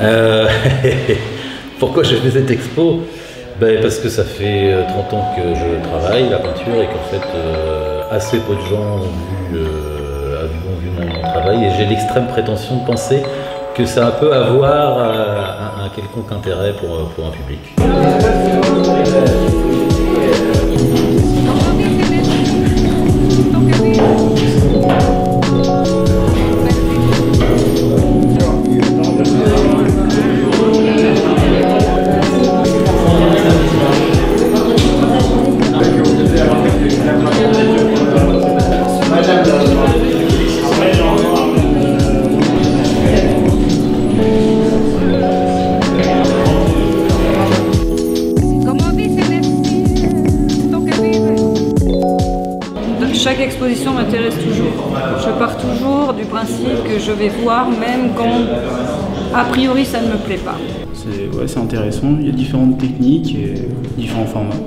Euh, Pourquoi j'ai fait cette expo? Parce que ça fait 30 ans que je travaille la peinture et qu'en fait assez peu de gens ont vu mon travail, et j'ai l'extrême prétention de penser que ça peut avoir un quelconque intérêt pour un public. Chaque exposition m'intéresse toujours. Je pars toujours du principe que je vais voir même quand a priori ça ne me plaît pas. C'est intéressant, il y a différentes techniques et différents formats.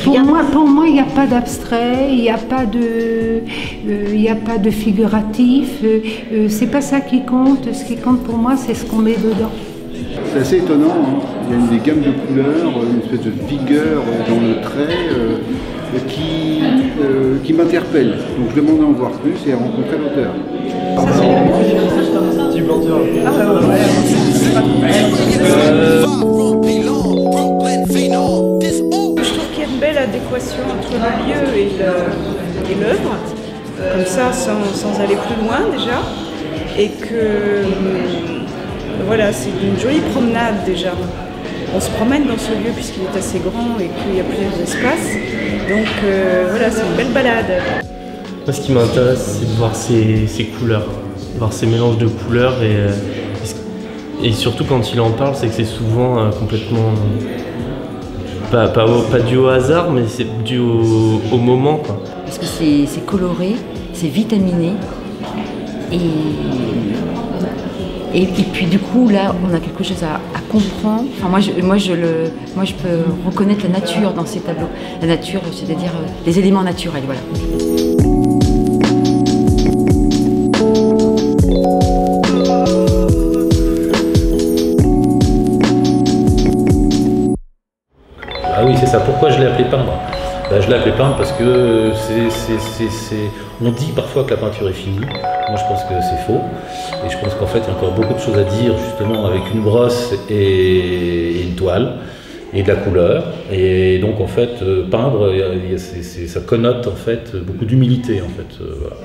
Pour moi, il n'y a pas d'abstrait, il n'y a pas de figuratif. C'est pas ça qui compte. Ce qui compte pour moi, c'est ce qu'on met dedans. C'est assez étonnant, hein. Il y a des gammes de couleurs, une espèce de vigueur dans le trait qui m'interpelle. Donc je demande à en voir plus et à rencontrer l'auteur. Je trouve qu'il y a une belle adéquation entre le lieu et l'œuvre, comme ça sans aller plus loin déjà, et que voilà, c'est une jolie promenade déjà. On se promène dans ce lieu puisqu'il est assez grand et qu'il y a plusieurs espaces, donc voilà, c'est une belle balade. Moi, ce qui m'intéresse, c'est de voir ces couleurs, voir ces mélanges de couleurs, et surtout quand il en parle, c'est que c'est souvent complètement pas dû au hasard, mais c'est dû au moment, quoi. Parce que c'est coloré, c'est vitaminé, et puis du coup là on a quelque chose à comprendre. Enfin, moi je peux reconnaître la nature dans ces tableaux. La nature, c'est-à-dire les éléments naturels, voilà. Ah oui, c'est ça. Pourquoi je l'ai appelé peindre? Je l'ai appelé peindre parce que on dit parfois que la peinture est finie. Moi, je pense que c'est faux. Et je pense qu'en fait, il y a encore beaucoup de choses à dire, justement, avec une brosse et une toile, et de la couleur. Et donc, en fait, peindre, ça connote, en fait, beaucoup d'humilité, en fait. Voilà.